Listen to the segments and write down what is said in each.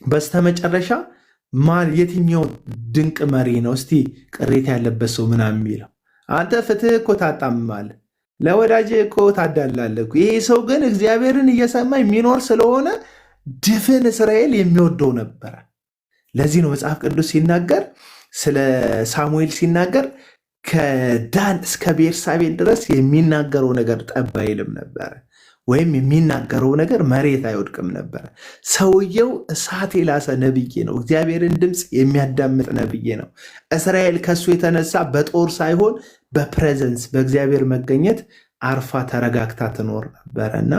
በስተመጨረሻ ማን የትኛው ድንቅ መሪ ነው እስቲ ቅሬታ ያለበት ሰው ምናምን የሚለው? አንተ ፍትህ እኮ ታጣምማለህ፣ ለወዳጅ እኮ ታዳላለህ። ይሄ ሰው ግን እግዚአብሔርን እየሰማ የሚኖር ስለሆነ ድፍን እስራኤል የሚወደው ነበረ። ለዚህ ነው መጽሐፍ ቅዱስ ሲናገር ስለ ሳሙኤል ሲናገር ከዳን እስከ ቤርሳቤህ ድረስ የሚናገረው ነገር ጠብ አይልም ነበረ፣ ወይም የሚናገረው ነገር መሬት አይወድቅም ነበረ። ሰውየው እሳት የላሰ ነብይ ነው። እግዚአብሔርን ድምፅ የሚያዳምጥ ነብይ ነው። እስራኤል ከሱ የተነሳ በጦር ሳይሆን በፕሬዘንስ በእግዚአብሔር መገኘት አርፋ ተረጋግታ ትኖር ነበረ እና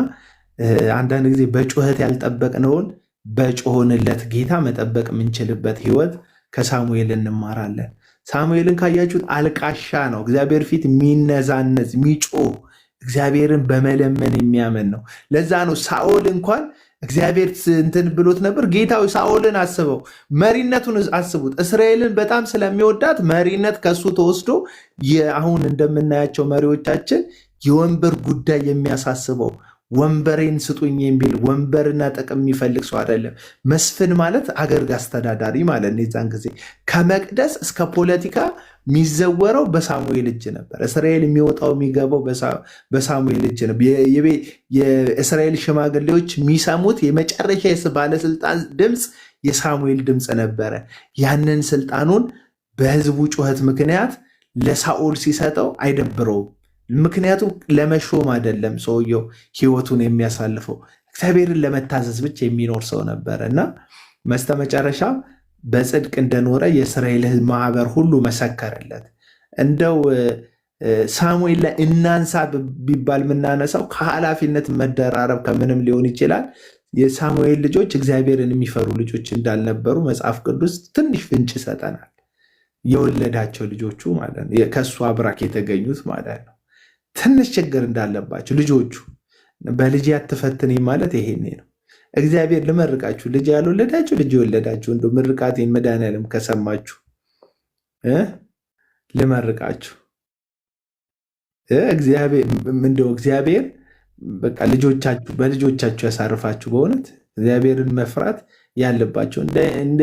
አንዳንድ ጊዜ በጩኸት ያልጠበቅነውን በጮሆንለት ጌታ መጠበቅ የምንችልበት ህይወት ከሳሙኤል እንማራለን። ሳሙኤልን ካያችሁት አልቃሻ ነው። እግዚአብሔር ፊት የሚነዛነዝ የሚጮህ እግዚአብሔርን በመለመን የሚያምን ነው። ለዛ ነው ሳኦል እንኳን እግዚአብሔር እንትን ብሎት ነበር። ጌታዊ ሳኦልን አስበው፣ መሪነቱን አስቡት። እስራኤልን በጣም ስለሚወዳት መሪነት ከሱ ተወስዶ አሁን እንደምናያቸው መሪዎቻችን የወንበር ጉዳይ የሚያሳስበው ወንበሬን ስጡኝ የሚል ወንበርና ጥቅም የሚፈልግ ሰው አይደለም። መስፍን ማለት አገር አስተዳዳሪ ማለት ነው። የዛን ጊዜ ከመቅደስ እስከ ፖለቲካ የሚዘወረው በሳሙኤል እጅ ነበር። እስራኤል የሚወጣው የሚገባው በሳሙኤል እጅ ነበር። የእስራኤል ሽማግሌዎች የሚሰሙት የመጨረሻ ባለስልጣን ድምፅ የሳሙኤል ድምፅ ነበረ። ያንን ስልጣኑን በህዝቡ ጩኸት ምክንያት ለሳኦል ሲሰጠው አይደብረውም። ምክንያቱም ለመሾም አይደለም ሰውየው ህይወቱን የሚያሳልፈው እግዚአብሔርን ለመታዘዝ ብቻ የሚኖር ሰው ነበረ እና በስተመጨረሻ በጽድቅ እንደኖረ የእስራኤል ማህበር ሁሉ መሰከረለት። እንደው ሳሙኤል ላይ እናንሳ ቢባል የምናነሳው ከኃላፊነት መደራረብ ከምንም ሊሆን ይችላል። የሳሙኤል ልጆች እግዚአብሔርን የሚፈሩ ልጆች እንዳልነበሩ መጽሐፍ ቅዱስ ትንሽ ፍንጭ ይሰጠናል። የወለዳቸው ልጆቹ ማለት ነው፣ ከእሱ አብራክ የተገኙት ማለት ነው። ትንሽ ችግር እንዳለባቸው ልጆቹ በልጅ አትፈትነኝ ማለት ይሄኔ ነው። እግዚአብሔር ልመርቃችሁ፣ ልጅ ያልወለዳችሁ ልጅ የወለዳችሁ እንደ ምርቃቴን መድኃኒዓለም ከሰማችሁ ልመርቃችሁ። እግዚአብሔር በቃ ልጆቻችሁ በልጆቻችሁ ያሳርፋችሁ። በእውነት እግዚአብሔርን መፍራት ያለባቸው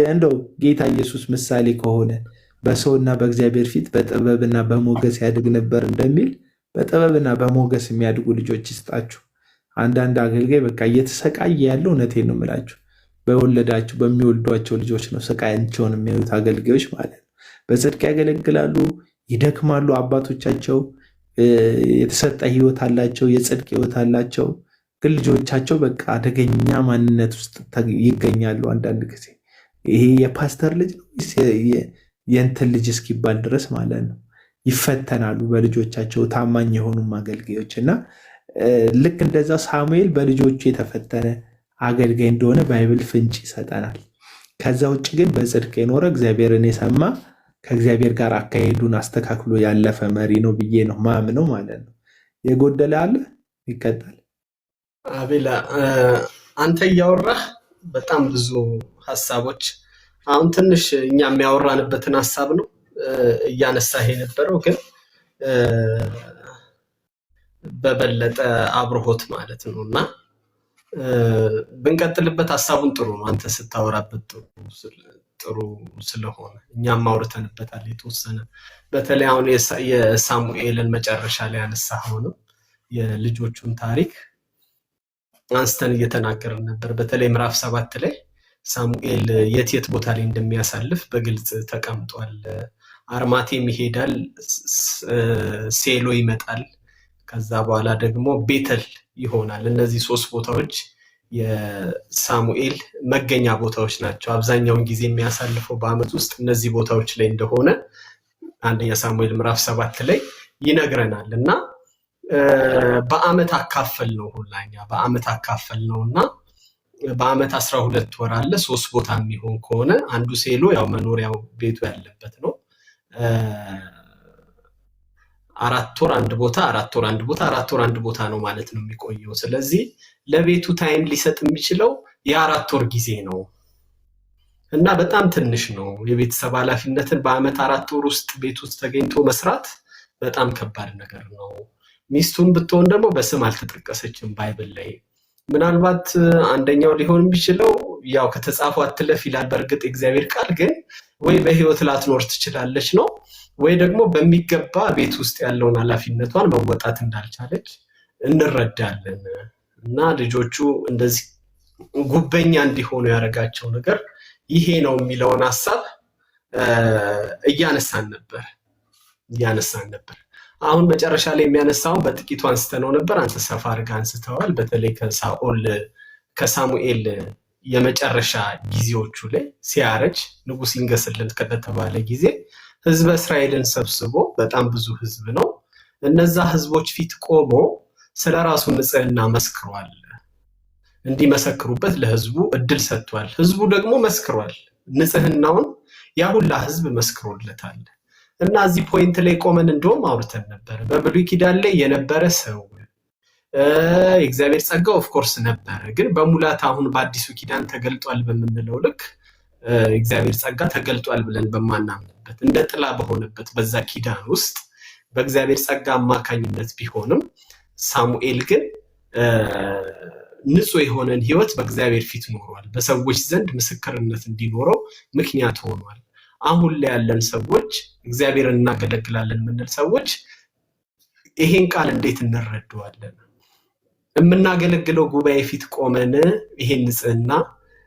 እንደው ጌታ ኢየሱስ ምሳሌ ከሆነ በሰውና በእግዚአብሔር ፊት በጥበብና በሞገስ ያድግ ነበር እንደሚል በጥበብና በሞገስ የሚያድጉ ልጆች ይስጣችሁ። አንዳንድ አገልጋይ በቃ እየተሰቃየ ያለው እውነቴን ነው የምላችሁ በወለዳችሁ በሚወልዷቸው ልጆች ነው ስቃያቸውን የሚያዩት አገልጋዮች ማለት ነው። በጽድቅ ያገለግላሉ፣ ይደክማሉ። አባቶቻቸው የተሰጠ ህይወት አላቸው፣ የጽድቅ ህይወት አላቸው። ግን ልጆቻቸው በቃ አደገኛ ማንነት ውስጥ ይገኛሉ። አንዳንድ ጊዜ ይሄ የፓስተር ልጅ ነው የእንትን ልጅ እስኪባል ድረስ ማለት ነው ይፈተናሉ በልጆቻቸው ታማኝ የሆኑ አገልጋዮች እና ልክ እንደዛ ሳሙኤል በልጆቹ የተፈተነ አገልጋይ እንደሆነ ባይብል ፍንጭ ይሰጠናል። ከዛ ውጭ ግን በጽድቅ የኖረ እግዚአብሔርን የሰማ ከእግዚአብሔር ጋር አካሄዱን አስተካክሎ ያለፈ መሪ ነው ብዬ ነው ማምነው ማለት ነው። የጎደለ አለ ይቀጣል። አቤላ አንተ እያወራህ በጣም ብዙ ሀሳቦች አሁን ትንሽ እኛ የሚያወራንበትን ሀሳብ ነው እያነሳህ የነበረው ግን በበለጠ አብርሆት ማለት ነው እና ብንቀጥልበት ሀሳቡን ጥሩ ነው። አንተ ስታወራበት ጥሩ ስለሆነ እኛም አውርተንበታል የተወሰነ። በተለይ አሁን የሳሙኤልን መጨረሻ ላይ ያነሳኸው ነው የልጆቹን ታሪክ አንስተን እየተናገርን ነበር። በተለይ ምዕራፍ 7 ላይ ሳሙኤል የት ቦታ ላይ እንደሚያሳልፍ በግልጽ ተቀምጧል። አርማቴም ይሄዳል፣ ሴሎ ይመጣል፣ ከዛ በኋላ ደግሞ ቤተል ይሆናል። እነዚህ 3 ቦታዎች የሳሙኤል መገኛ ቦታዎች ናቸው። አብዛኛውን ጊዜ የሚያሳልፈው በአመት ውስጥ እነዚህ ቦታዎች ላይ እንደሆነ አንደኛ ሳሙኤል ምዕራፍ 7 ላይ ይነግረናል እና በአመት አካፈል ነው ሁላኛ በአመት አካፈል ነውና በአመት 12 ወር አለ። 3 ቦታ የሚሆን ከሆነ አንዱ ሴሎ ያው መኖሪያው ቤቱ ያለበት ነው። 4 ወር አንድ ቦታ 4 ወር አንድ ቦታ 4 ወር አንድ ቦታ ነው ማለት ነው የሚቆየው። ስለዚህ ለቤቱ ታይም ሊሰጥ የሚችለው የ4 ወር ጊዜ ነው እና በጣም ትንሽ ነው። የቤተሰብ ኃላፊነትን በአመት 4 ወር ውስጥ ቤት ውስጥ ተገኝቶ መስራት በጣም ከባድ ነገር ነው። ሚስቱን ብትሆን ደግሞ በስም አልተጠቀሰችም ባይብል ላይ። ምናልባት አንደኛው ሊሆን የሚችለው ያው ከተጻፉ አትለፍ ይላል። በእርግጥ የእግዚአብሔር ቃል ግን ወይ በህይወት ላትኖር ትችላለች ነው፣ ወይ ደግሞ በሚገባ ቤት ውስጥ ያለውን ኃላፊነቷን መወጣት እንዳልቻለች እንረዳለን። እና ልጆቹ እንደዚህ ጉበኛ እንዲሆኑ ያደረጋቸው ነገር ይሄ ነው የሚለውን ሀሳብ እያነሳን ነበር። አሁን መጨረሻ ላይ የሚያነሳውን በጥቂቱ አንስተነው ነበር። አንተ ሰፋ አድርገህ አንስተዋል። በተለይ ከሳሙኤል የመጨረሻ ጊዜዎቹ ላይ ሲያረጅ ንጉሥ ይንገስልን ከተባለ ጊዜ ህዝበ እስራኤልን ሰብስቦ፣ በጣም ብዙ ህዝብ ነው፣ እነዛ ህዝቦች ፊት ቆሞ ስለ ራሱ ንጽህና መስክሯል። እንዲመሰክሩበት ለህዝቡ እድል ሰጥቷል። ህዝቡ ደግሞ መስክሯል። ንጽህናውን ያ ሁላ ህዝብ መስክሮለታል። እና እዚህ ፖይንት ላይ ቆመን እንደውም አውርተን ነበር። በብሉይ ኪዳን ላይ የነበረ ሰው የእግዚአብሔር ጸጋ ኦፍኮርስ ነበረ፣ ግን በሙላት አሁን በአዲሱ ኪዳን ተገልጧል በምንለው ልክ እግዚአብሔር ጸጋ ተገልጧል ብለን በማናምንበት እንደ ጥላ በሆነበት በዛ ኪዳን ውስጥ በእግዚአብሔር ጸጋ አማካኝነት ቢሆንም ሳሙኤል ግን ንጹህ የሆነን ህይወት በእግዚአብሔር ፊት ኖሯል። በሰዎች ዘንድ ምስክርነት እንዲኖረው ምክንያት ሆኗል። አሁን ላይ ያለን ሰዎች እግዚአብሔርን እናገለግላለን የምንል ሰዎች ይሄን ቃል እንዴት እንረዳዋለን? የምናገለግለው ጉባኤ ፊት ቆመን ይሄን ንጽህና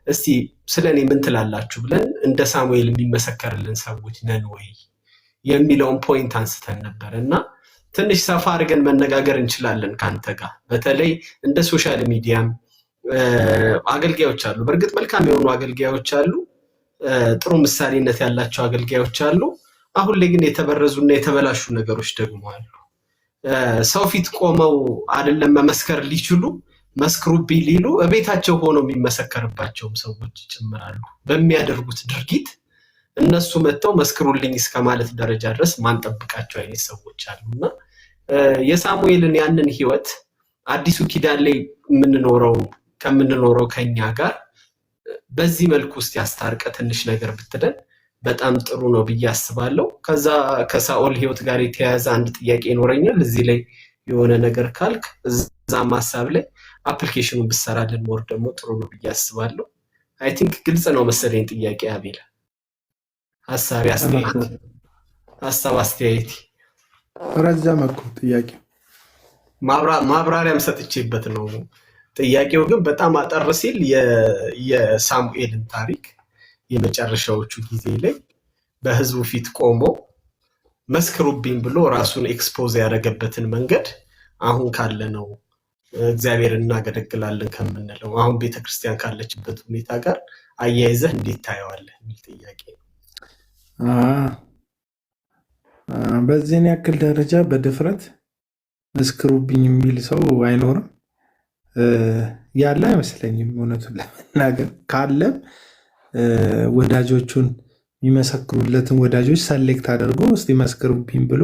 እስቲ ስለኔ ምን ትላላችሁ ብለን እንደ ሳሙኤል የሚመሰከርልን ሰዎች ነን ወይ የሚለውን ፖይንት አንስተን ነበር እና ትንሽ ሰፋ አድርገን መነጋገር እንችላለን ካንተ ጋር። በተለይ እንደ ሶሻል ሚዲያም አገልጋዮች አሉ። በእርግጥ መልካም የሆኑ አገልጋዮች አሉ፣ ጥሩ ምሳሌነት ያላቸው አገልጋዮች አሉ። አሁን ላይ ግን የተበረዙና የተበላሹ ነገሮች ደግሞ አሉ። ሰው ፊት ቆመው አይደለም መመስከር ሊችሉ መስክሩብኝ ሊሉ እቤታቸው ሆነው የሚመሰከርባቸውም ሰዎች ጭምራሉ። በሚያደርጉት ድርጊት እነሱ መጥተው መስክሩልኝ እስከ ማለት ደረጃ ድረስ ማንጠብቃቸው አይነት ሰዎች አሉና የሳሙኤልን ያንን ህይወት አዲሱ ኪዳን ላይ ከምንኖረው ከኛ ጋር በዚህ መልኩ ውስጥ ያስታርቀ ትንሽ ነገር ብትለን በጣም ጥሩ ነው ብዬ አስባለሁ። ከዛ ከሳኦል ህይወት ጋር የተያያዘ አንድ ጥያቄ ይኖረኛል። እዚህ ላይ የሆነ ነገር ካልክ እዛም ሀሳብ ላይ አፕሊኬሽኑን ብሰራልን ሞር ደግሞ ጥሩ ነው ብዬ አስባለሁ። አይ ቲንክ ግልጽ ነው መሰለኝ ጥያቄ አቤል። ሀሳብ አስተያየት ረዘመ እኮ ጥያቄ ማብራሪያም ሰጥቼበት ነው። ጥያቄው ግን በጣም አጠር ሲል የሳሙኤልን ታሪክ የመጨረሻዎቹ ጊዜ ላይ በህዝቡ ፊት ቆሞ መስክሩብኝ ብሎ ራሱን ኤክስፖዝ ያደረገበትን መንገድ አሁን ካለነው እግዚአብሔር እናገለግላለን ከምንለው አሁን ቤተክርስቲያን ካለችበት ሁኔታ ጋር አያይዘህ እንዴት ታየዋለህ የሚል ጥያቄ ነው። በዚህን ያክል ደረጃ በድፍረት መስክሩብኝ የሚል ሰው አይኖርም፣ ያለ አይመስለኝም። እውነቱን ለመናገር ካለም ወዳጆቹን የሚመሰክሩለትን ወዳጆች ሰሌክት አድርጎ እስቲ መስክሩብኝ ብሎ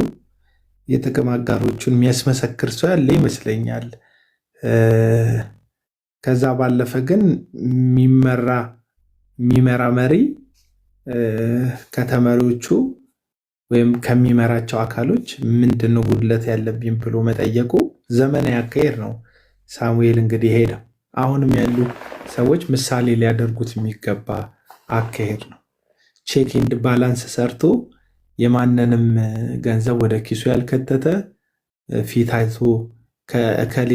የጥቅም አጋሮቹን የሚያስመሰክር ሰው ያለ ይመስለኛል። ከዛ ባለፈ ግን የሚመራ መሪ ከተመሪዎቹ ወይም ከሚመራቸው አካሎች ምንድነው ጉድለት ያለብኝ ብሎ መጠየቁ ዘመናዊ አካሄድ ነው። ሳሙኤል እንግዲህ ሄደው አሁንም ያሉ ሰዎች ምሳሌ ሊያደርጉት የሚገባ አካሄድ ነው። ቼክ ኤንድ ባላንስ ሰርቶ የማንንም ገንዘብ ወደ ኪሱ ያልከተተ ፊት አይቶ ከእከሌ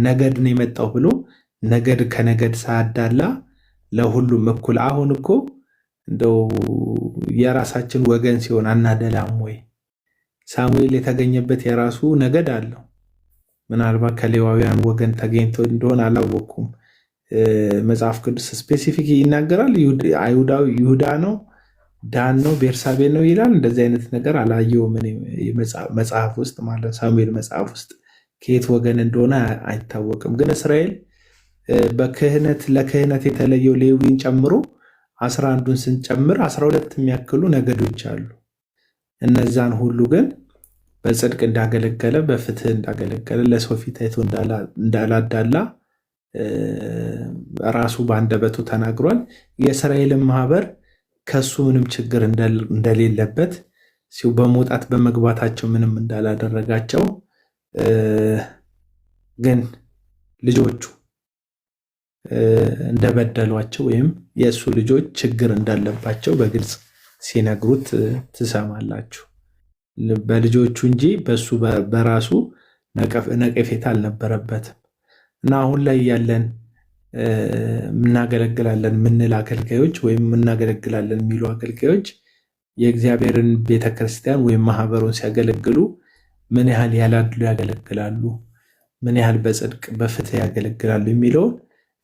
ነገድ ነው የመጣው ብሎ ነገድ ከነገድ ሳያዳላ ለሁሉም እኩል። አሁን እኮ እንደው የራሳችን ወገን ሲሆን አናደላም ወይ? ሳሙኤል የተገኘበት የራሱ ነገድ አለው። ምናልባት ከሌዋውያን ወገን ተገኝቶ እንደሆነ አላወቅኩም። መጽሐፍ ቅዱስ ስፔሲፊክ ይናገራል። አይሁዳዊ ይሁዳ ነው፣ ዳን ነው፣ ቤርሳቤ ነው ይላል። እንደዚህ አይነት ነገር አላየውም መጽሐፍ ውስጥ ማለት ሳሙኤል መጽሐፍ ውስጥ ከየት ወገን እንደሆነ አይታወቅም። ግን እስራኤል ለክህነት የተለየው ሌዊን ጨምሮ 11ዱን ስንጨምር 12 የሚያክሉ ነገዶች አሉ። እነዛን ሁሉ ግን በጽድቅ እንዳገለገለ በፍትህ እንዳገለገለ ለሰው ፊት አይቶ እንዳላዳላ ራሱ በአንደበቱ ተናግሯል። የእስራኤልን ማህበር ከሱ ምንም ችግር እንደሌለበት በመውጣት በመግባታቸው ምንም እንዳላደረጋቸው ግን ልጆቹ እንደበደሏቸው ወይም የእሱ ልጆች ችግር እንዳለባቸው በግልጽ ሲነግሩት ትሰማላችሁ። በልጆቹ እንጂ በሱ በራሱ ነቀፌታ አልነበረበትም። እና አሁን ላይ ያለን እናገለግላለን ምንል አገልጋዮች ወይም እናገለግላለን የሚሉ አገልጋዮች የእግዚአብሔርን ቤተክርስቲያን ወይም ማህበሩን ሲያገለግሉ ምን ያህል ያላድሉ ያገለግላሉ፣ ምን ያህል በጽድቅ በፍትህ ያገለግላሉ የሚለውን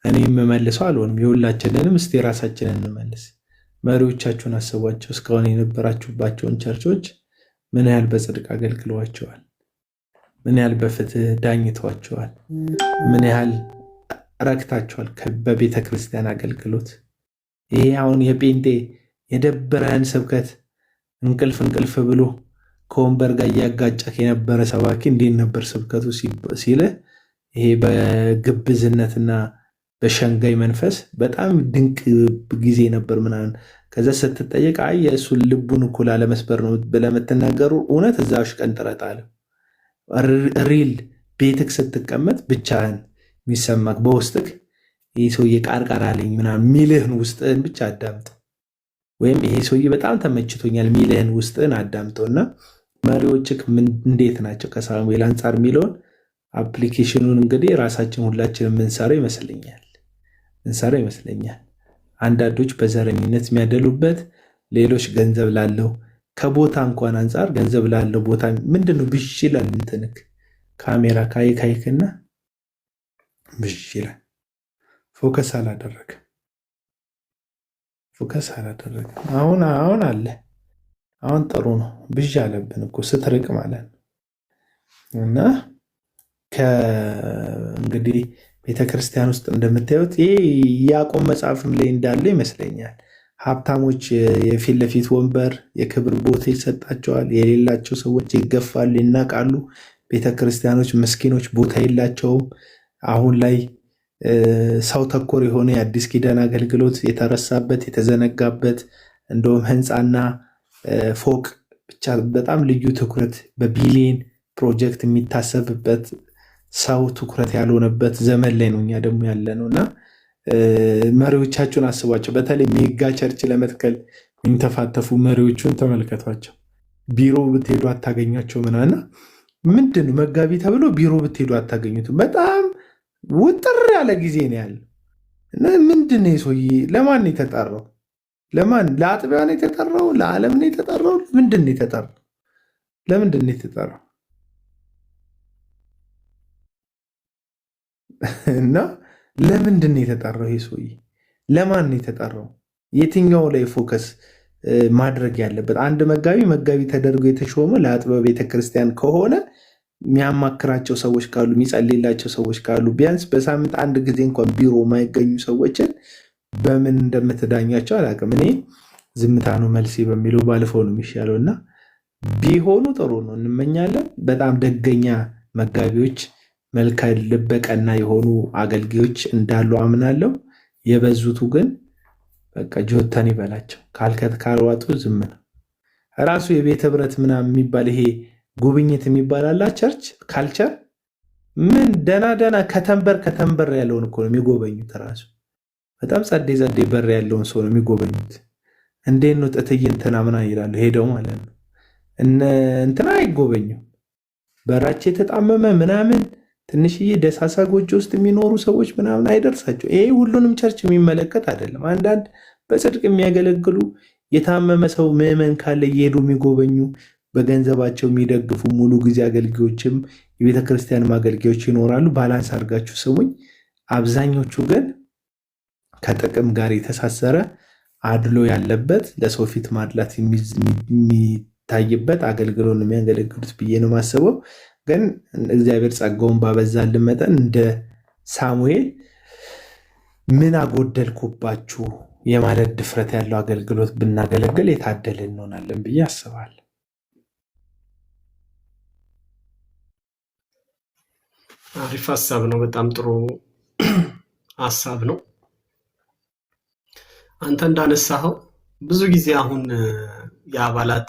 እኔ የምመልሰው አልሆንም። የሁላችንንም እስቲ ራሳችንን እንመልስ። መሪዎቻችሁን አስቧቸው። እስካሁን የነበራችሁባቸውን ቸርቾች ምን ያህል በጽድቅ አገልግለዋቸዋል? ምን ያህል በፍትህ ዳኝተዋቸዋል? ምን ያህል ረክታቸዋል በቤተ ክርስቲያን አገልግሎት? ይሄ አሁን የጴንጤ የደበረህን ስብከት እንቅልፍ ብሎ ከወንበር ጋር እያጋጨህ የነበረ ሰባኪ እንዴት ነበር ስብከቱ ሲልህ፣ ይሄ በግብዝነትና በሸንጋይ መንፈስ በጣም ድንቅ ጊዜ ነበር ምናምን። ከዛ ስትጠየቅ አይ የእሱን ልቡን እኮ ላለመስበር ነው ብለህ የምትናገሩ እውነት እዛሽ ቀን ጥረት አለ። ሪል ቤትክ ስትቀመጥ ብቻህን የሚሰማክ በውስጥክ ይህ ሰውዬ ቃርቃር አለኝ ምናምን ሚልህን ውስጥህን ብቻ አዳምጥ። ወይም ይሄ ሰውዬ በጣም ተመችቶኛል ሚልህን ውስጥህን አዳምጠውና መሪዎችክ እንዴት ናቸው ከሳሙኤል አንጻር የሚለውን አፕሊኬሽኑን እንግዲህ ራሳችን ሁላችን የምንሰራ ይመስለኛል። አንዳንዶች በዘረኝነት የሚያደሉበት፣ ሌሎች ገንዘብ ላለው ከቦታ እንኳን አንጻር ገንዘብ ላለው ቦታ ምንድነው ብዥ ይላል። እንትንክ ካሜራ ካይክና ብዥ ይላል። ፎከስ አላደረግም። አሁን አለ። አሁን ጥሩ ነው። ብዥ አለብን እኮ ስትርቅ ማለት ነው። እና እንግዲህ ቤተክርስቲያን ውስጥ እንደምታዩት ይሄ ያዕቆብ መጽሐፍም ላይ እንዳለ ይመስለኛል። ሀብታሞች የፊት ለፊት ወንበር የክብር ቦታ ይሰጣቸዋል፣ የሌላቸው ሰዎች ይገፋሉ፣ ይናቃሉ። ቤተክርስቲያኖች ምስኪኖች ቦታ የላቸውም። አሁን ላይ ሰው ተኮር የሆነ የአዲስ ኪዳን አገልግሎት የተረሳበት የተዘነጋበት፣ እንደውም ህንፃና ፎቅ ብቻ በጣም ልዩ ትኩረት በቢሊየን ፕሮጀክት የሚታሰብበት ሰው ትኩረት ያልሆነበት ዘመን ላይ ነው እኛ ደግሞ ያለ ነው። እና መሪዎቻችሁን አስቧቸው። በተለይ ሜጋ ቸርች ለመትከል የሚተፋተፉ መሪዎቹን ተመልከቷቸው። ቢሮ ብትሄዱ አታገኟቸው ምናና ምንድን መጋቢ ተብሎ ቢሮ ብትሄዱ አታገኙትም። በጣም ውጥር ያለ ጊዜ ነው ያለ እና ምንድን ነው ሰውዬ ለማን ነው የተጠራው? ለአጥቢያ ነው የተጠራው? ለዓለም ነው የተጠራው? ምንድን ነው የተጠራው? ለምንድን ነው የተጠራው? እና ለምንድን ነው የተጠራው? ይሄ ሰውዬ ለማን ነው የተጠራው? የትኛው ላይ ፎከስ ማድረግ ያለበት? አንድ መጋቢ ተደርጎ የተሾመ ለአጥቢያ ቤተክርስቲያን ከሆነ የሚያማክራቸው ሰዎች ካሉ፣ የሚጸልይላቸው ሰዎች ካሉ፣ ቢያንስ በሳምንት አንድ ጊዜ እንኳን ቢሮ የማይገኙ ሰዎችን በምን እንደምትዳኛቸው አላውቅም። እኔ ዝምታ ነው መልሴ በሚለው ባልፈው ነው የሚሻለው። እና ቢሆኑ ጥሩ ነው፣ እንመኛለን። በጣም ደገኛ መጋቢዎች፣ መልካም ልበቀና የሆኑ አገልጋዮች እንዳሉ አምናለሁ። የበዙቱ ግን በቃ ጆተን ይበላቸው፣ ካልከት ካልዋጡ ዝም ነው። ራሱ የቤተ ህብረት ምናምን የሚባል ይሄ ጉብኝት የሚባል አላ ቸርች ካልቸር ምን ደና ከተንበር ያለውን እኮ ነው የሚጎበኙት። ራሱ በጣም ጸዴ በር ያለውን ሰው ነው የሚጎበኙት። እንዴት ነው ጥትዬ እንትና ምናምን ይላሉ ሄደው ማለት ነው። እንትና አይጎበኙም። በራቸው የተጣመመ ምናምን ትንሽዬ ደሳሳ ጎጆ ውስጥ የሚኖሩ ሰዎች ምናምን አይደርሳቸው። ይሄ ሁሉንም ቸርች የሚመለከት አይደለም። አንዳንድ በጽድቅ የሚያገለግሉ የታመመ ሰው ምዕመን ካለ እየሄዱ የሚጎበኙ በገንዘባቸው የሚደግፉ ሙሉ ጊዜ አገልጋዮችም የቤተ ክርስቲያንም አገልጋዮች ይኖራሉ። ባላንስ አድርጋችሁ ስሙኝ። አብዛኞቹ ግን ከጥቅም ጋር የተሳሰረ አድሎ ያለበት ለሰው ፊት ማድላት የሚታይበት አገልግሎት የሚያገለግሉት ብዬ ነው የማስበው። ግን እግዚአብሔር ጸጋውን ባበዛልን መጠን እንደ ሳሙኤል ምን አጎደልኩባችሁ የማለት ድፍረት ያለው አገልግሎት ብናገለግል የታደልን እንሆናለን ብዬ አስባለሁ። አሪፍ ሀሳብ ነው። በጣም ጥሩ ሀሳብ ነው። አንተ እንዳነሳኸው ብዙ ጊዜ አሁን የአባላት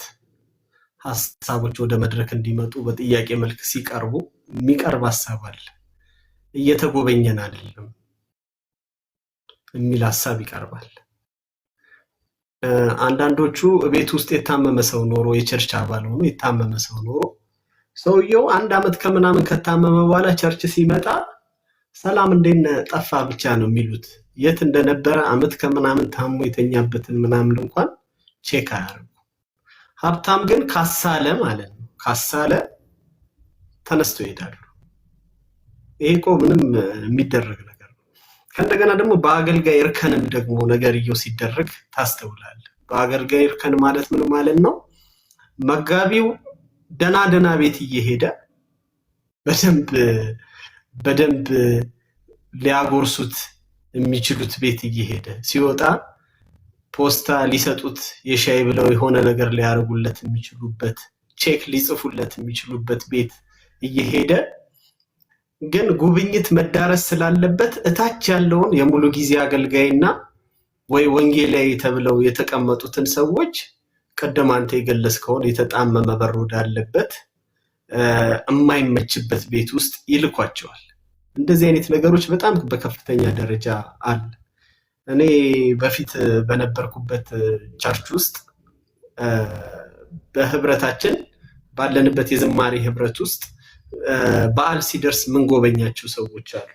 ሀሳቦች ወደ መድረክ እንዲመጡ በጥያቄ መልክ ሲቀርቡ የሚቀርብ ሀሳብ አለ። እየተጎበኘን አይደለም የሚል ሀሳብ ይቀርባል። አንዳንዶቹ ቤት ውስጥ የታመመ ሰው ኖሮ የቸርች አባል ሆኖ የታመመ ሰው ኖሮ ሰውየው 1 ዓመት ከምናምን ከታመመ በኋላ ቸርች ሲመጣ ሰላም እንዴት ነህ ጠፋ ብቻ ነው የሚሉት። የት እንደነበረ ዓመት ከምናምን ታሞ የተኛበትን ምናምን እንኳን ቼክ አያደርጉ። ሀብታም ግን ካሳለ ማለት ነው ካሳለ ተነስቶ ይሄዳሉ። ይሄ እኮ ምንም የሚደረግ ነገር ነው። ከእንደገና ደግሞ በአገልጋይ እርከንም ደግሞ ነገርየው ሲደረግ ታስተውላለህ። በአገልጋይ እርከን ማለት ምን ማለት ነው? መጋቢው ደና ቤት እየሄደ በደንብ ሊያጎርሱት የሚችሉት ቤት እየሄደ ሲወጣ ፖስታ ሊሰጡት የሻይ ብለው የሆነ ነገር ሊያደርጉለት የሚችሉበት ቼክ ሊጽፉለት የሚችሉበት ቤት እየሄደ ግን ጉብኝት መዳረስ ስላለበት እታች ያለውን የሙሉ ጊዜ አገልጋይና ወይ ወንጌላዊ ተብለው የተቀመጡትን ሰዎች ቀደም አንተ የገለጽከውን የተጣመመ በር ወዳለበት የማይመችበት ቤት ውስጥ ይልኳቸዋል። እንደዚህ አይነት ነገሮች በጣም በከፍተኛ ደረጃ አለ። እኔ በፊት በነበርኩበት ቸርች ውስጥ በህብረታችን ባለንበት የዝማሬ ህብረት ውስጥ በዓል ሲደርስ ምን ጎበኛቸው ሰዎች አሉ።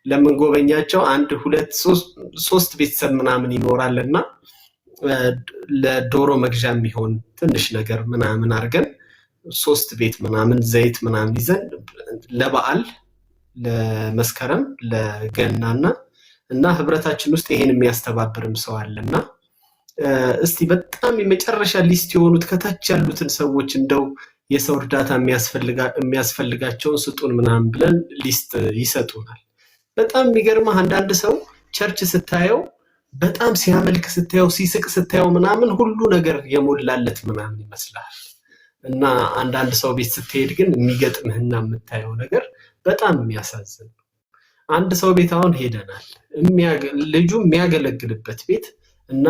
ለምን ጎበኛቸው 1 2 3 ቤተሰብ ምናምን ይኖራልና ለዶሮ መግዣ የሚሆን ትንሽ ነገር ምናምን አድርገን 3 ቤት ምናምን ዘይት ምናምን ይዘን ለበዓል ለመስከረም ለገናና እና ህብረታችን ውስጥ ይሄን የሚያስተባብርም ሰው አለና እስቲ በጣም የመጨረሻ ሊስት የሆኑት ከታች ያሉትን ሰዎች እንደው የሰው እርዳታ የሚያስፈልጋቸውን ስጡን ምናምን ብለን ሊስት ይሰጡናል። በጣም የሚገርምህ አንዳንድ ሰው ቸርች ስታየው በጣም ሲያመልክ ስታየው ሲስቅ ስታየው ምናምን ሁሉ ነገር የሞላለት ምናምን ይመስላል። እና አንዳንድ ሰው ቤት ስትሄድ ግን የሚገጥምህና የምታየው ነገር በጣም የሚያሳዝን ነው። አንድ ሰው ቤት አሁን ሄደናል። ልጁ የሚያገለግልበት ቤት እና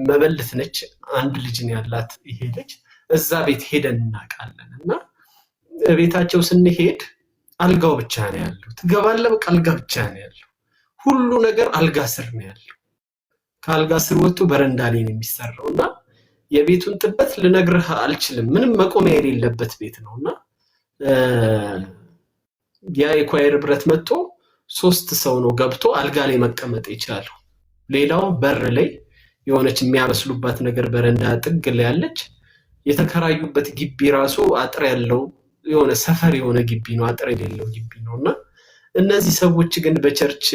መበለት ነች። አንድ ልጅ ነው ያላት ይሄ ልጅ። እዛ ቤት ሄደን እናውቃለን። እና ቤታቸው ስንሄድ አልጋው ብቻ ነው ያለው። ትገባለህ፣ በቃ አልጋ ብቻ ነው ያለው። ሁሉ ነገር አልጋ ስር ነው ያለው። ከአልጋ ስር ወጥቶ በረንዳ ላይ ነው የሚሰራው። እና የቤቱን ጥበት ልነግርህ አልችልም። ምንም መቆሚያ የሌለበት ቤት ነውና ያ የኳየር ብረት መጥቶ 3 ሰው ነው ገብቶ አልጋ ላይ መቀመጥ ይችላል። ሌላው በር ላይ የሆነች የሚያበስሉባት ነገር በረንዳ ጥግ ላይ ያለች። የተከራዩበት ግቢ ራሱ አጥር ያለው የሆነ ሰፈር የሆነ ግቢ ነው፣ አጥር የሌለው ግቢ ነውና እነዚህ ሰዎች ግን በቸርች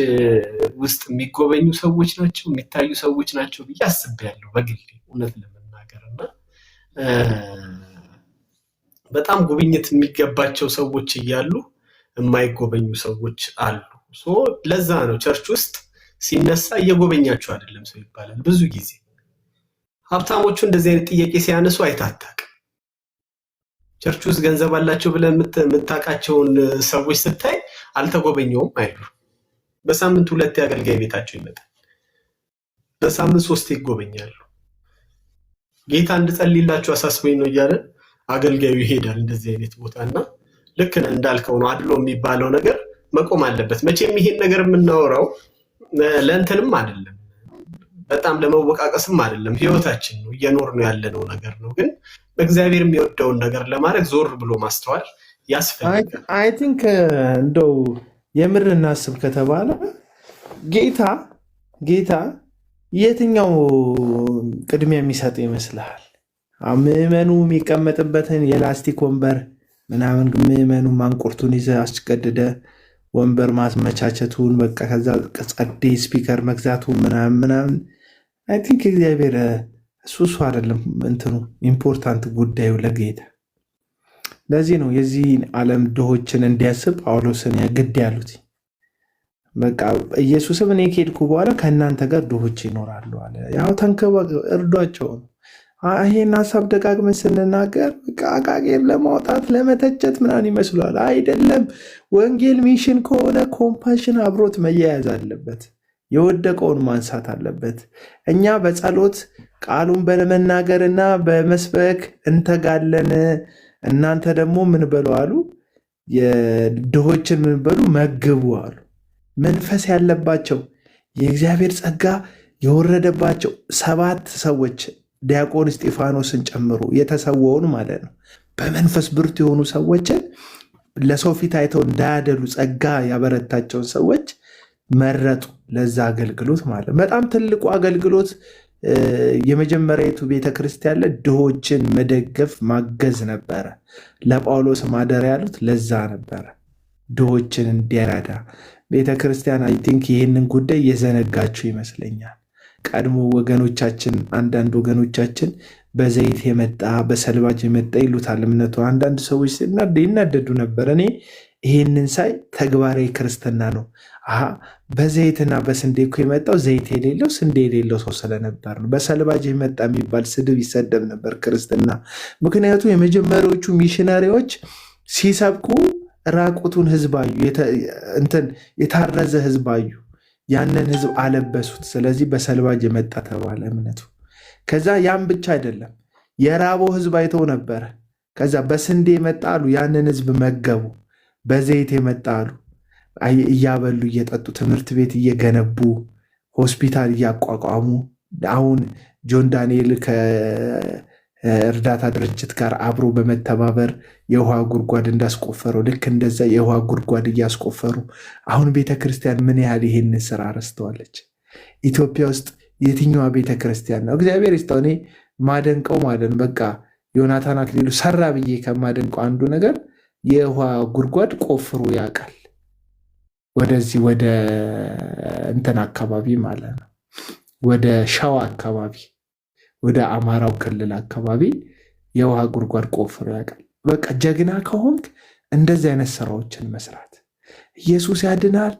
ውስጥ የሚጎበኙ ሰዎች ናቸው፣ የሚታዩ ሰዎች ናቸው ብዬ አስቤያለሁ በግሌ እውነት ለመናገርና በጣም ጉብኝት የሚገባቸው ሰዎች እያሉ የማይጎበኙ ሰዎች አሉ። ለዛ ነው ቸርች ውስጥ ሲነሳ እየጎበኛቸው አይደለም ሰው ይባላል። ብዙ ጊዜ ሀብታሞቹ እንደዚህ አይነት ጥያቄ ሲያነሱ አይታጣቅ። ቸርች ውስጥ ገንዘብ አላቸው ብለህ የምታውቃቸውን ሰዎች ስታይ አልተጎበኘውም አይሉ። በሳምንት 2 አገልጋይ ቤታቸው ይመጣል። በሳምንት 3 ይጎበኛሉ። ጌታ እንድጸልይላችሁ አሳስበኝ ነው እያለ አገልጋዩ ይሄዳል እንደዚህ አይነት ቦታና ልክ ነህ እንዳልከው ነው። አድሎ የሚባለው ነገር መቆም አለበት። መቼም ይሄን ነገር የምናወራው ለእንትንም አይደለም፣ በጣም ለመወቃቀስም አይደለም። ህይወታችን ነው፣ እየኖርነው ያለነው ነገር ነው። ግን በእግዚአብሔር የሚወደውን ነገር ለማድረግ ዞር ብሎ ማስተዋል ያስፈልጋል። አይ ቲንክ እንደው የምር እናስብ ከተባለ ጌታ የትኛው ቅድሚያ የሚሰጥ ይመስልሃል? ምዕመኑ የሚቀመጥበትን የላስቲክ ወንበር ምናምን ምዕመኑ ማንቁርቱን ይዘ አስቀድደ ወንበር ማስመቻቸቱን በቃ ከዛ ጸዴ ስፒከር መግዛቱ ምናምን አይ ቲንክ እግዚአብሔር እሱ አይደለም እንትኑ ኢምፖርታንት ጉዳዩ ለጌታ። ለዚህ ነው የዚህ ዓለም ድሆችን እንዲያስብ ጳውሎስን ግድ ያሉት። በቃ ኢየሱስም እኔ ከሄድኩ በኋላ ከእናንተ ጋር ድሆች ይኖራሉ አለ። ያው እርዷቸው ነው። ይሄን ሀሳብ ደጋግመን ስንናገር አቃቄር ለማውጣት ለመተቸት ምናምን ይመስሏል። አይደለም። ወንጌል ሚሽን ከሆነ ኮምፓሽን አብሮት መያያዝ አለበት። የወደቀውን ማንሳት አለበት። እኛ በጸሎት ቃሉን በመናገርና በመስበክ እንተጋለን። እናንተ ደግሞ ምን በሉ አሉ የድሆችን ምን በሉ መግቡ አሉ። መንፈስ ያለባቸው የእግዚአብሔር ጸጋ የወረደባቸው 7 ሰዎች ዲያቆን እስጢፋኖስን ጨምሮ የተሰወውን ማለት ነው በመንፈስ ብርቱ የሆኑ ሰዎችን ለሰው ፊት አይተው እንዳያደሉ ጸጋ ያበረታቸውን ሰዎች መረጡ ለዛ አገልግሎት ማለት ነው። በጣም ትልቁ አገልግሎት የመጀመሪያዊቱ ቤተክርስቲያን ድሆችን መደገፍ ማገዝ ነበረ። ለጳውሎስ ማደሪያ ያሉት ለዛ ነበረ፣ ድሆችን እንዲረዳ። ቤተክርስቲያን አይ ቲንክ ይህንን ጉዳይ የዘነጋችው ይመስለኛል። ቀድሞ ወገኖቻችን አንዳንድ ወገኖቻችን በዘይት የመጣ በሰልባጅ የመጣ ይሉታል እምነቱ። አንዳንድ ሰዎች ይናደዱ ነበር። እኔ ይህንን ሳይ ተግባራዊ ክርስትና ነው። በዘይትና በስንዴ እኮ የመጣው ዘይት የሌለው ስንዴ የሌለው ሰው ስለነበር ነው። በሰልባጅ የመጣ የሚባል ስድብ ይሰደብ ነበር ክርስትና። ምክንያቱም የመጀመሪያዎቹ ሚሽነሪዎች ሲሰብኩ ራቁቱን ህዝብ አዩ፣ የታረዘ ህዝብ አዩ። ያንን ህዝብ አለበሱት። ስለዚህ በሰልባጅ የመጣ ተባለ እምነቱ። ከዛ ያም ብቻ አይደለም፣ የራበው ህዝብ አይተው ነበረ። ከዛ በስንዴ የመጣ አሉ፣ ያንን ህዝብ መገቡ። በዘይት የመጣ አሉ፣ እያበሉ እየጠጡ ትምህርት ቤት እየገነቡ ሆስፒታል እያቋቋሙ። አሁን ጆን ዳንኤል ከእርዳታ ድርጅት ጋር አብሮ በመተባበር የውሃ ጉድጓድ እንዳስቆፈረው ልክ እንደዛ የውሃ ጉድጓድ እያስቆፈሩ አሁን ቤተክርስቲያን ምን ያህል ይሄንን ስራ ረስተዋለች? ኢትዮጵያ ውስጥ የትኛዋ ቤተክርስቲያን ነው? እግዚአብሔር ይስጠው። እኔ ማደንቀው ማለት ነው በቃ ዮናታን አክሊሉ ሰራ ብዬ ከማደንቀው አንዱ ነገር የውሃ ጉድጓድ ቆፍሮ ያውቃል። ወደዚህ ወደ እንትን አካባቢ ማለት ነው ወደ ሸዋ አካባቢ ወደ አማራው ክልል አካባቢ የውሃ ጉድጓድ ቆፍሮ ያውቃል። በቃ ጀግና ከሆንክ እንደዚህ አይነት ስራዎችን መስራት። ኢየሱስ ያድናል፣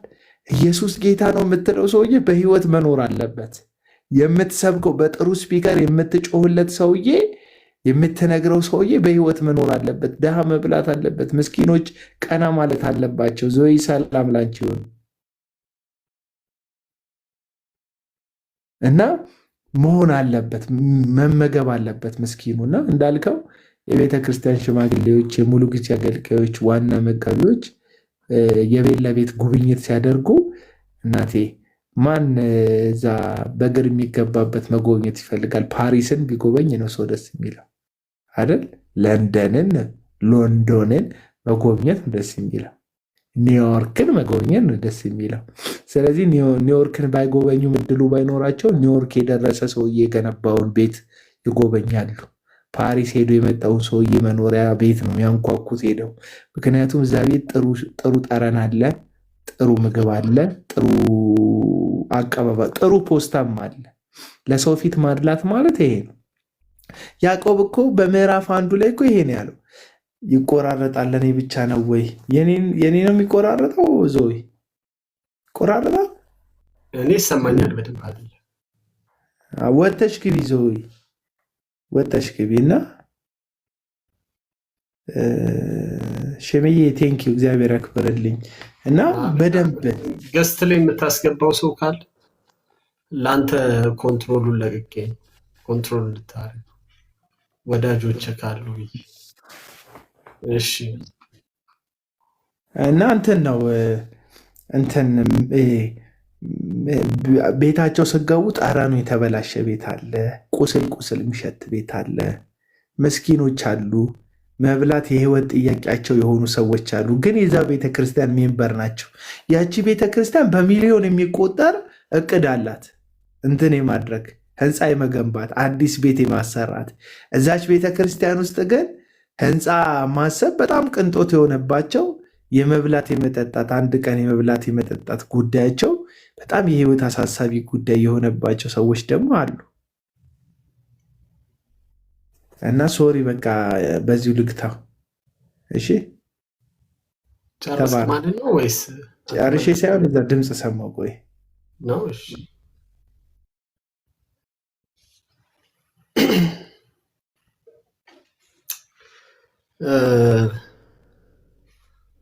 ኢየሱስ ጌታ ነው የምትለው ሰውዬ በህይወት መኖር አለበት። የምትሰብከው በጥሩ ስፒከር የምትጮህለት ሰውዬ የምትነግረው ሰውዬ በህይወት መኖር አለበት። ድሃ መብላት አለበት። ምስኪኖች ቀና ማለት አለባቸው። ዞይ ሰላም ላንቺ ይሁን እና መሆን አለበት፣ መመገብ አለበት ምስኪኑና እንዳልከው የቤተ ክርስቲያን ሽማግሌዎች፣ የሙሉ ጊዜ አገልጋዮች፣ ዋና መጋቢዎች የቤት ለቤት ጉብኝት ሲያደርጉ እናቴ ማን እዛ በእግር የሚገባበት መጎብኘት ይፈልጋል? ፓሪስን ቢጎበኝ ነው ሰው ደስ የሚለው አይደል? ለንደንን፣ ሎንዶንን መጎብኘት ደስ የሚለው፣ ኒውዮርክን መጎብኘት ነው ደስ የሚለው። ስለዚህ ኒውዮርክን ባይጎበኙ እድሉ ባይኖራቸው ኒውዮርክ የደረሰ ሰውዬ የገነባውን ቤት ይጎበኛሉ። ፓሪስ ሄዶ የመጣውን ሰውዬ መኖሪያ ቤት ነው ያንኳኩት ሄደው። ምክንያቱም እዛ ቤት ጥሩ ጠረን አለ፣ ጥሩ ምግብ አለ፣ ጥሩ አቀባበል፣ ጥሩ ፖስታም አለ። ለሰው ፊት ማድላት ማለት ይሄ ነው። ያዕቆብ እኮ በምዕራፍ 1 ላይ እኮ ይሄ ነው ያለው። ይቆራረጣል ለእኔ ብቻ ነው ወይ? የኔ ነው የሚቆራረጠው? ዞይ ይቆራረጣል። እኔ ይሰማኛል በደንብ አይደለ? ወተሽ ግቢ ዞይ፣ ወተሽ ግቢ እና ሸምዬ ቴንኪው እግዚአብሔር ያክብርልኝ። እና በደንብ ገስት ላይ የምታስገባው ሰው ካለ ለአንተ ኮንትሮሉን ለቅቄ ኮንትሮል እንድታረግ ወዳጆች ካሉ እሺ። እና እንትን ነው እንትን ቤታቸው ስገቡ ጠረኑ የተበላሸ ቤት አለ፣ ቁስል የሚሸት ቤት አለ፣ ምስኪኖች አሉ፣ መብላት የህይወት ጥያቄያቸው የሆኑ ሰዎች አሉ። ግን የዛ ቤተክርስቲያን ሜምበር ናቸው። ያቺ ቤተክርስቲያን በሚሊዮን የሚቆጠር እቅድ አላት፣ እንትን የማድረግ ህንፃ የመገንባት አዲስ ቤት የማሰራት። እዛች ቤተክርስቲያን ውስጥ ግን ህንፃ ማሰብ በጣም ቅንጦት የሆነባቸው የመብላት የመጠጣት አንድ ቀን የመብላት የመጠጣት ጉዳያቸው በጣም የህይወት አሳሳቢ ጉዳይ የሆነባቸው ሰዎች ደግሞ አሉ። እና ሶሪ በቃ በዚሁ ልግታው። እሺ ጨርሼ ሳይሆን እዛ ድምፅ ሰማሁ። ቆይ ነው እሺ።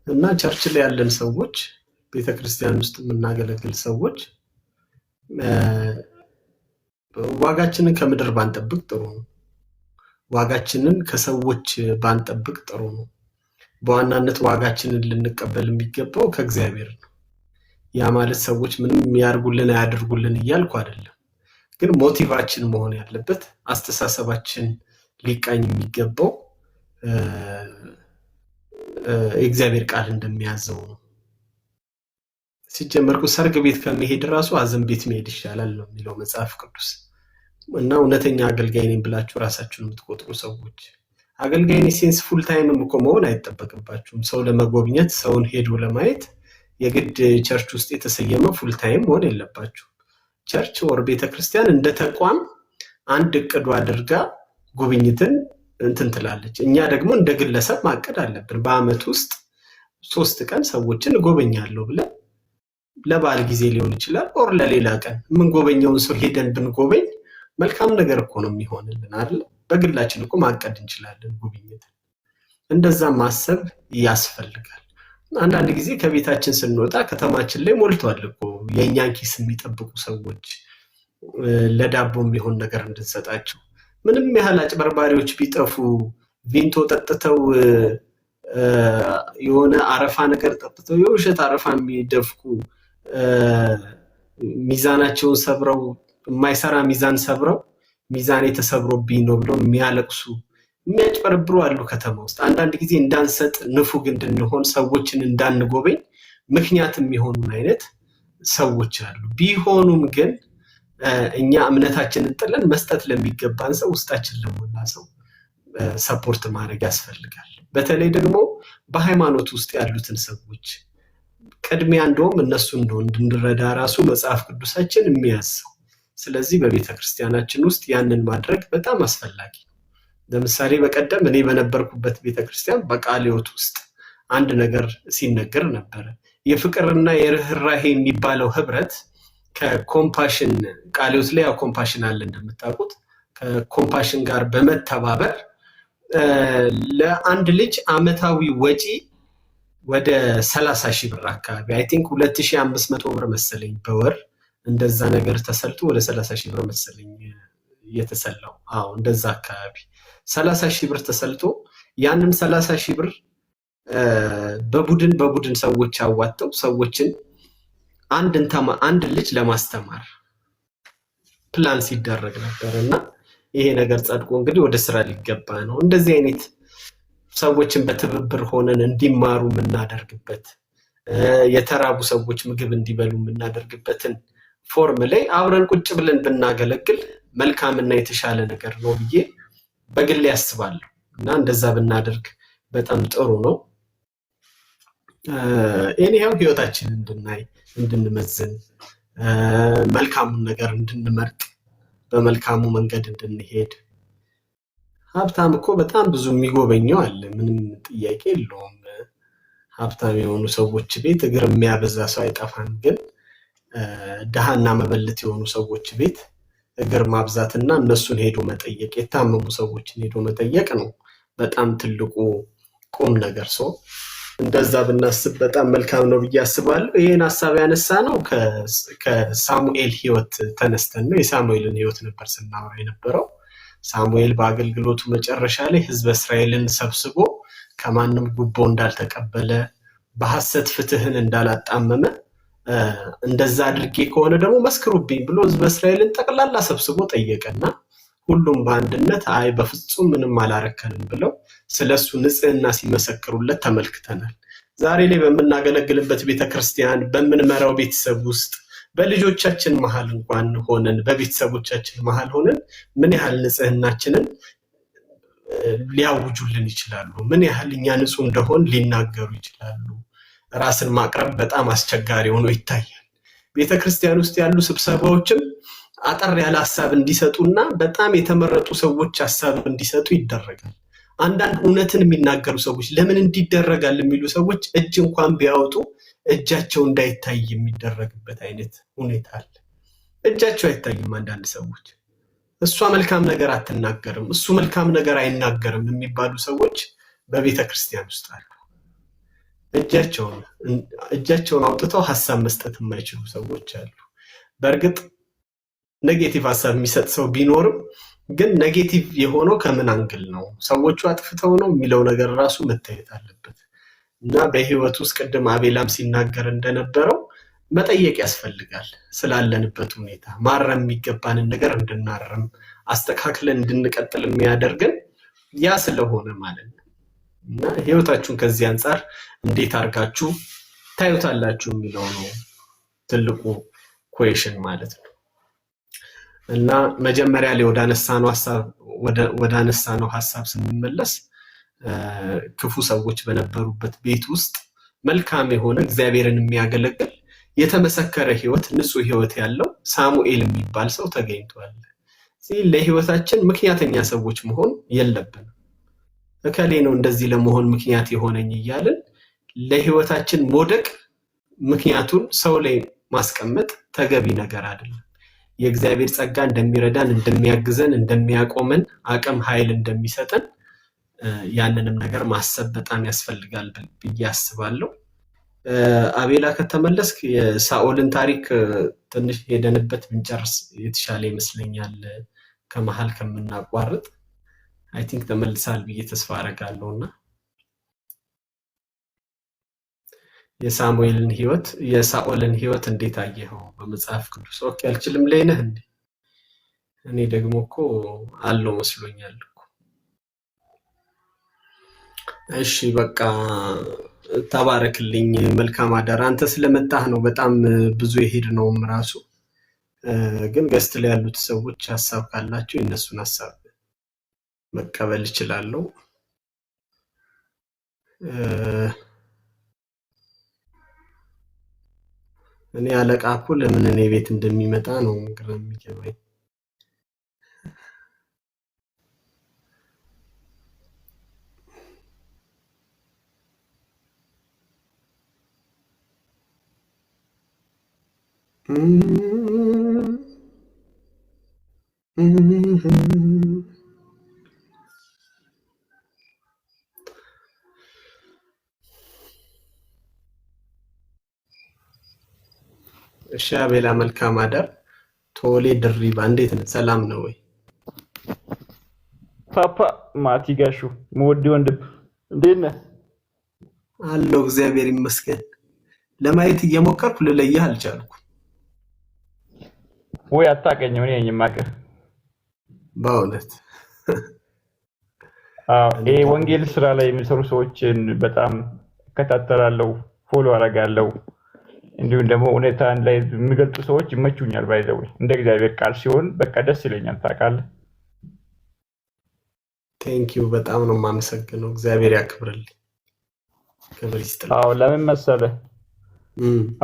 እና ቸርች ላይ ያለን ሰዎች፣ ቤተክርስቲያን ውስጥ የምናገለግል ሰዎች ዋጋችንን ከምድር ባንጠብቅ ጥሩ ነው። ዋጋችንን ከሰዎች ባንጠብቅ ጥሩ ነው። በዋናነት ዋጋችንን ልንቀበል የሚገባው ከእግዚአብሔር ነው። ያ ማለት ሰዎች ምንም ያርጉልን አያደርጉልን እያልኩ አይደለም። ግን ሞቲቫችን መሆን ያለበት አስተሳሰባችን ሊቃኝ የሚገባው የእግዚአብሔር ቃል እንደሚያዘው ነው። ሲጀመርኩ ሰርግ ቤት ከመሄድ ራሱ ሐዘን ቤት መሄድ ይሻላል ነው የሚለው መጽሐፍ ቅዱስ። እና እውነተኛ አገልጋይ ነኝ ብላችሁ ራሳችሁን የምትቆጥሩ ሰዎች አገልጋይ ነኝ ሴንስ ፉል ታይምም እኮ መሆን አይጠበቅባችሁም። ሰው ለመጎብኘት ሰውን ሄዶ ለማየት የግድ ቸርች ውስጥ የተሰየመ ፉል ታይም መሆን የለባችሁ። ቸርች ወር ቤተክርስቲያን እንደ ተቋም አንድ እቅዱ አድርጋ ጉብኝትን እንትን ትላለች። እኛ ደግሞ እንደ ግለሰብ ማቀድ አለብን። በአመት ውስጥ 3 ቀን ሰዎችን እጎበኛለሁ ብለን ለበዓል ጊዜ ሊሆን ይችላል ኦር ለሌላ ቀን የምንጎበኘውን ሰው ሄደን ብንጎበኝ መልካም ነገር እኮ ነው የሚሆንልን አይደል? በግላችን እኮ ማቀድ እንችላለን ጉብኝት። እንደዛ ማሰብ ያስፈልጋል። አንዳንድ ጊዜ ከቤታችን ስንወጣ ከተማችን ላይ ሞልቷል እኮ የእኛን ኪስ የሚጠብቁ ሰዎች ለዳቦ የሚሆን ነገር እንድንሰጣቸው። ምንም ያህል አጭበርባሪዎች ቢጠፉ ቪንቶ ጠጥተው የሆነ አረፋ ነገር ጠጥተው የውሸት አረፋ የሚደፍቁ ሚዛናቸውን ሰብረው የማይሰራ ሚዛን ሰብረው ሚዛን የተሰብሮብኝ ነው ብለው የሚያለቅሱ የሚያጭበረብሩ አሉ ከተማ ውስጥ። አንዳንድ ጊዜ እንዳንሰጥ ንፉግ እንድንሆን ሰዎችን እንዳንጎበኝ ምክንያት የሚሆኑን አይነት ሰዎች አሉ። ቢሆኑም ግን እኛ እምነታችንን ጥለን መስጠት ለሚገባን ሰው ውስጣችን ለሞላ ሰው ሰፖርት ማድረግ ያስፈልጋል። በተለይ ደግሞ በሃይማኖት ውስጥ ያሉትን ሰዎች ቅድሚያ እንደውም እነሱ እንድንረዳ ራሱ መጽሐፍ ቅዱሳችን የሚያዘው። ስለዚህ በቤተክርስቲያናችን ውስጥ ያንን ማድረግ በጣም አስፈላጊ ነው። ለምሳሌ በቀደም እኔ በነበርኩበት ቤተክርስቲያን በቃልዮት ውስጥ አንድ ነገር ሲነገር ነበረ። የፍቅርና የርህራሄ የሚባለው ህብረት ከኮምፓሽን ቃልዮት ላይ ያው ኮምፓሽን አለ እንደምታውቁት፣ ከኮምፓሽን ጋር በመተባበር ለአንድ ልጅ አመታዊ ወጪ ወደ 30,000 ብር አካባቢ አይ ቲንክ 2500 ብር መሰለኝ በወር እንደዛ ነገር ተሰልቶ ወደ 30,000 ብር መሰለኝ የተሰላው። አዎ እንደዛ አካባቢ 30,000 ብር ተሰልቶ ያንን 30,000 ብር በቡድን ሰዎች አዋጥተው ሰዎችን አንድ ልጅ ለማስተማር ፕላን ሲደረግ ነበርና ይሄ ነገር ጸድቆ እንግዲህ ወደ ስራ ሊገባ ነው። እንደዚህ አይነት ሰዎችን በትብብር ሆነን እንዲማሩ የምናደርግበት የተራቡ ሰዎች ምግብ እንዲበሉ የምናደርግበትን ፎርም ላይ አብረን ቁጭ ብለን ብናገለግል መልካምና የተሻለ ነገር ነው ብዬ በግል ያስባለሁ እና እንደዛ ብናደርግ በጣም ጥሩ ነው። እኔው ህይወታችንን እንድናይ እንድንመዝን መልካሙን ነገር እንድንመርጥ በመልካሙ መንገድ እንድንሄድ። ሀብታም እኮ በጣም ብዙ የሚጎበኘው አለ፣ ምንም ጥያቄ የለውም። ሀብታም የሆኑ ሰዎች ቤት እግር የሚያበዛ ሰው አይጠፋም። ግን ደሃና መበለት የሆኑ ሰዎች ቤት እግር ማብዛትና እነሱን ሄዶ መጠየቅ፣ የታመሙ ሰዎችን ሄዶ መጠየቅ ነው በጣም ትልቁ ቁም ነገር። ሰው እንደዛ ብናስብ በጣም መልካም ነው ብዬ አስባለሁ። ይሄን ሐሳብ ያነሳ ነው ከሳሙኤል ህይወት ተነስተን ነው። የሳሙኤልን ህይወት ነበር ስናወራ የነበረው። ሳሙኤል በአገልግሎቱ መጨረሻ ላይ ህዝበ እስራኤልን ሰብስቦ ከማንም ጉቦ እንዳልተቀበለ በሐሰት ፍትህን እንዳላጣመመ እንደዛ አድርጌ ከሆነ ደግሞ መስክሩብኝ ብሎ ህዝበ እስራኤልን ጠቅላላ ሰብስቦ ጠየቀና ሁሉም በአንድነት አይ በፍጹም ምንም አላረከንም ብለው ስለሱ ንጽህና ሲመሰክሩለት ተመልክተናል። ዛሬ ላይ በምናገለግልበት ቤተክርስቲያን በምንመራው ቤተሰብ ውስጥ በልጆቻችን መሃል እንኳን ሆነን በቤተሰቦቻችን መሃል ሆነን ምን ያህል ንጽህናችንን ሊያውጁልን ይችላሉ? ምን ያህል እኛ ንጹህ እንደሆን ሊናገሩ ይችላሉ? ራስን ማቅረብ በጣም አስቸጋሪ ሆኖ ይታያል። ቤተክርስቲያን ውስጥ ያሉ ስብሰባዎችም አጠር ያለ ሐሳብ እንዲሰጡና በጣም የተመረጡ ሰዎች ሐሳብ እንዲሰጡ ይደረጋል። አንዳንድ እውነትን የሚናገሩ ሰዎች ለምን እንዲደረጋል የሚሉ ሰዎች እጅ እንኳን ቢያወጡ እጃቸው እንዳይታይ የሚደረግበት አይነት ሁኔታ አለ። እጃቸው አይታይም። አንዳንድ ሰዎች እሷ መልካም ነገር አትናገርም፣ እሱ መልካም ነገር አይናገርም የሚባሉ ሰዎች በቤተክርስቲያን ውስጥ አሉ። እጃቸውን አውጥተው ሐሳብ መስጠት የማይችሉ ሰዎች አሉ። በእርግጥ ኔጌቲቭ ሐሳብ የሚሰጥ ሰው ቢኖርም ግን ኔጌቲቭ የሆነው ከምን አንግል ነው፣ ሰዎቹ አጥፍተው ነው የሚለው ነገር ራሱ መታየት አለበት። እና በህይወት ውስጥ ቅድም አቤላም ሲናገር እንደነበረው መጠየቅ ያስፈልጋል። ስላለንበት ሁኔታ ማረም የሚገባንን ነገር እንድናረም አስተካክለን እንድንቀጥል የሚያደርገን ያ ስለሆነ ማለት ነው። እና ህይወታችሁን ከዚህ አንጻር እንዴት አድርጋችሁ ታዩታላችሁ የሚለው ነው ትልቁ ኩዌሽን ማለት ነው። እና መጀመሪያ ላይ ወደ አነሳነው ሐሳብ ስንመለስ ክፉ ሰዎች በነበሩበት ቤት ውስጥ መልካም የሆነ እግዚአብሔርን የሚያገለግል የተመሰከረ ህይወት ንጹህ ህይወት ያለው ሳሙኤል የሚባል ሰው ተገኝቷል። ስለዚህ ለህይወታችን ምክንያተኛ ሰዎች መሆን የለብንም። እከሌ ነው እንደዚህ ለመሆን ምክንያት የሆነኝ እያልን ለህይወታችን መውደቅ ምክንያቱን ሰው ላይ ማስቀመጥ ተገቢ ነገር አይደለም። የእግዚአብሔር ጸጋ እንደሚረዳን፣ እንደሚያግዘን፣ እንደሚያቆመን አቅም ኃይል እንደሚሰጠን ያንንም ነገር ማሰብ በጣም ያስፈልጋል ብዬ አስባለሁ። አቤላ ከተመለስክ የሳኦልን ታሪክ ትንሽ ሄደንበት ብንጨርስ የተሻለ ይመስለኛል ከመሃል ከምናቋርጥ። አይ ቲንክ ተመልሳል ብዬ ተስፋ አደርጋለሁና የሳሙኤልን ህይወት የሳኦልን ህይወት እንዴት አየኸው በመጽሐፍ ቅዱስ? ኦኬ አልችልም ላይ ነህ እንዴ? እኔ ደግሞ እኮ አለው መስሎኛል እኮ። እሺ በቃ ተባረክልኝ፣ መልካም አዳር። አንተ ስለመጣህ ነው በጣም ብዙ የሄድ ነውም ራሱ። ግን ገስት ላይ ያሉት ሰዎች ሐሳብ ካላቸው የነሱን ሐሳብ መቀበል እችላለሁ። እኔ አለቃ እኮ ለምን እኔ ቤት እንደሚመጣ ነው ግራ የሚገባኝ። እሺ አቤላ መልካም አዳር። ቶሌ ድሪባ እንዴት ነህ? ሰላም ነው ወይ? ፓፓ ማቲ ጋሹ መወዲ ወንድም እንዴት ነህ? አለው እግዚአብሔር ይመስገን። ለማየት እየሞከርኩ ልለይህ አልቻልኩም። ወይ አታውቀኝም? እኔ ነኝ የማውቅህ በእውነት። ይሄ ወንጌል ስራ ላይ የሚሰሩ ሰዎችን በጣም እከታተላለሁ፣ ፎሎ አደርጋለሁ። እንዲሁም ደግሞ እውነታን ላይ የሚገልጹ ሰዎች ይመቹኛል። ባይዘው እንደ እግዚአብሔር ቃል ሲሆን በቃ ደስ ይለኛል። ታውቃለህ። ቴንኪው በጣም ነው የማመሰግነው። እግዚአብሔር ያክብርልኝ። ክብር ይስጥልኝ። ለምን መሰለህ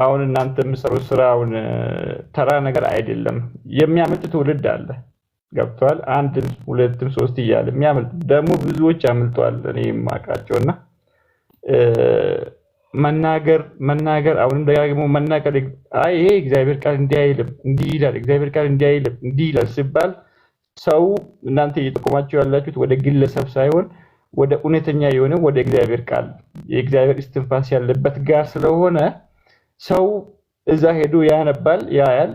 አሁን እናንተ የምትሰሩት ስራ አሁን ተራ ነገር አይደለም። የሚያመልጥ ትውልድ አለ። ገብቷል። አንድም ሁለትም ሶስት እያለ የሚያመልጥ ደግሞ ብዙዎች አምልጠዋል። እኔ የማውቃቸውና መናገር አሁንም ደጋግሞ መናገር ይሄ እግዚአብሔር ቃል እንዲህ ይላል እግዚአብሔር ቃል እንዲህ ይላል ሲባል ሰው እናንተ እየጠቆማችሁ ያላችሁት ወደ ግለሰብ ሳይሆን ወደ እውነተኛ የሆነ ወደ እግዚአብሔር ቃል የእግዚአብሔር እስትንፋስ ያለበት ጋር ስለሆነ ሰው እዛ ሄዶ ያነባል፣ ያያል፣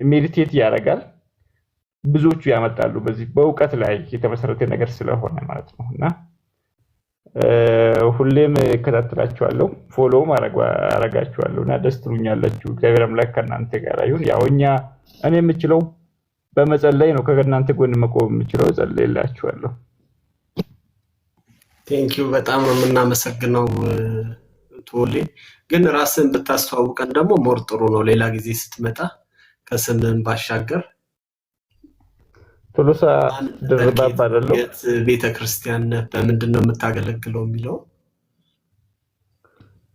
ሜዲቴት ያደርጋል። ብዙዎቹ ያመጣሉ በዚህ በእውቀት ላይ የተመሰረተ ነገር ስለሆነ ማለት ነውና ሁሌም እከታተላችኋለሁ፣ ፎሎ አረጋችኋለሁና ደስ ትሉኛላችሁ። እግዚአብሔር አምላክ ከእናንተ ጋር ይሁን። ያው እኔ የምችለው በመጸለይ ነው። ከእናንተ ጎን መቆም የምችለው ጸልይላችኋለሁ። ቴንኪው በጣም ነው የምናመሰግነው ቶሌ። ግን ራስን ብታስተዋውቀን ደግሞ ሞር ጥሩ ነው። ሌላ ጊዜ ስትመጣ ከስምህን ባሻገር ቶሎሳ ድርባ ባደለው ቤተክርስቲያን በምንድን ነው የምታገለግለው የሚለው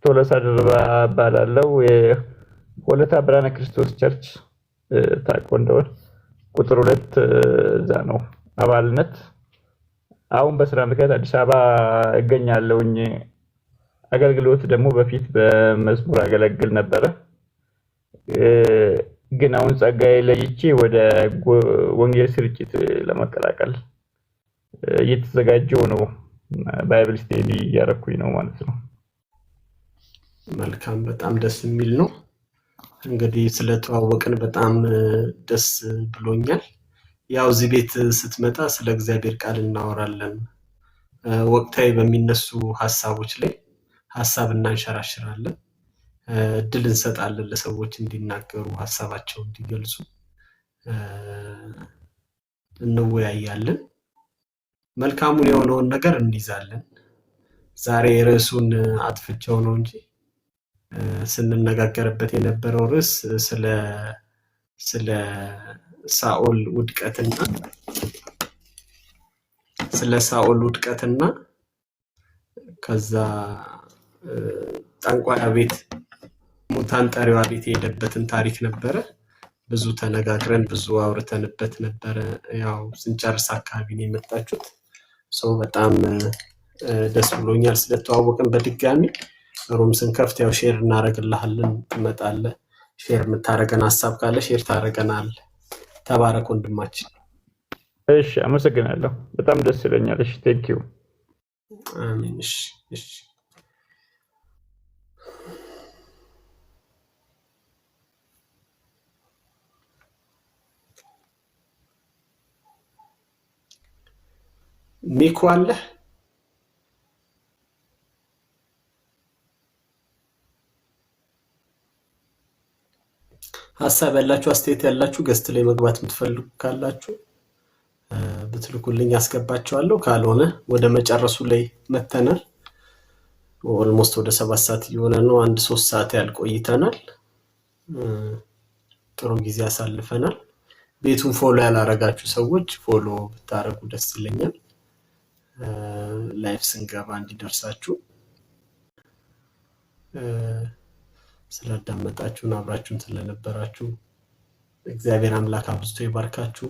ቶሎሳ ድርባ ባላለው የሆለታ ብርሃነ ክርስቶስ ቸርች ታቆንደው ቁጥር 2 እዛ ነው አባልነት። አሁን በስራ ምክንያት አዲስ አበባ እገኛለሁኝ። አገልግሎት ደግሞ በፊት በመዝሙር አገለግል ነበረ። ግን አሁን ጸጋዬ ለይቼ ወደ ወንጌል ስርጭት ለመቀላቀል እየተዘጋጀው ነው። ባይብል ስቴዲ እያደረኩኝ ነው ማለት ነው። መልካም፣ በጣም ደስ የሚል ነው። እንግዲህ ስለተዋወቅን በጣም ደስ ብሎኛል። ያው እዚህ ቤት ስትመጣ ስለ እግዚአብሔር ቃል እናወራለን። ወቅታዊ በሚነሱ ሐሳቦች ላይ ሀሳብ እናንሸራሽራለን፣ እድል እንሰጣለን ለሰዎች እንዲናገሩ ሀሳባቸውን እንዲገልጹ እንወያያለን። መልካሙን የሆነውን ነገር እንይዛለን። ዛሬ ርዕሱን አጥፍቼው ነው እንጂ ስንነጋገርበት የነበረው ርዕስ ስለ ሳኦል ውድቀትና ከዛ ጠንቋያ ቤት ሙታን ጠሪዋ ቤት የሄደበትን ታሪክ ነበረ። ብዙ ተነጋግረን ብዙ አውርተንበት ነበረ። ያው ስንጨርስ አካባቢ ነው የመጣችሁት። ሰው በጣም ደስ ብሎኛል ስለተዋወቅን በድጋሚ። ሩም ስንከፍት ያው ሼር እናደርግልሃለን፣ ትመጣለህ። ሼር የምታደርገን ሀሳብ ካለ ሼር ታደርገናለህ። ተባረክ ወንድማችን። እሺ፣ አመሰግናለሁ። በጣም ደስ ይለኛል። እሺ፣ ቴንኪው። አሜን። እሺ። ሚኩ አለ? ሀሳብ ያላችሁ አስተያየት ያላችሁ ገስት ላይ መግባት የምትፈልጉ ካላችሁ ብትልኩልኝ አስገባችኋለሁ። ካልሆነ ወደ መጨረሱ ላይ መተናል። ኦልሞስት ወደ 7 ሰዓት እየሆነ ነው። 3 ሰዓት ያህል ቆይተናል። ጥሩ ጊዜ አሳልፈናል። ቤቱን ፎሎ ያላረጋችሁ ሰዎች ፎሎ ብታረጉ ደስ ይለኛል። ላይፍ ስንገባ እንዲደርሳችሁ። ስላዳመጣችሁን አብራችሁን ስለነበራችሁ እግዚአብሔር አምላክ አብዝቶ ይባርካችሁ።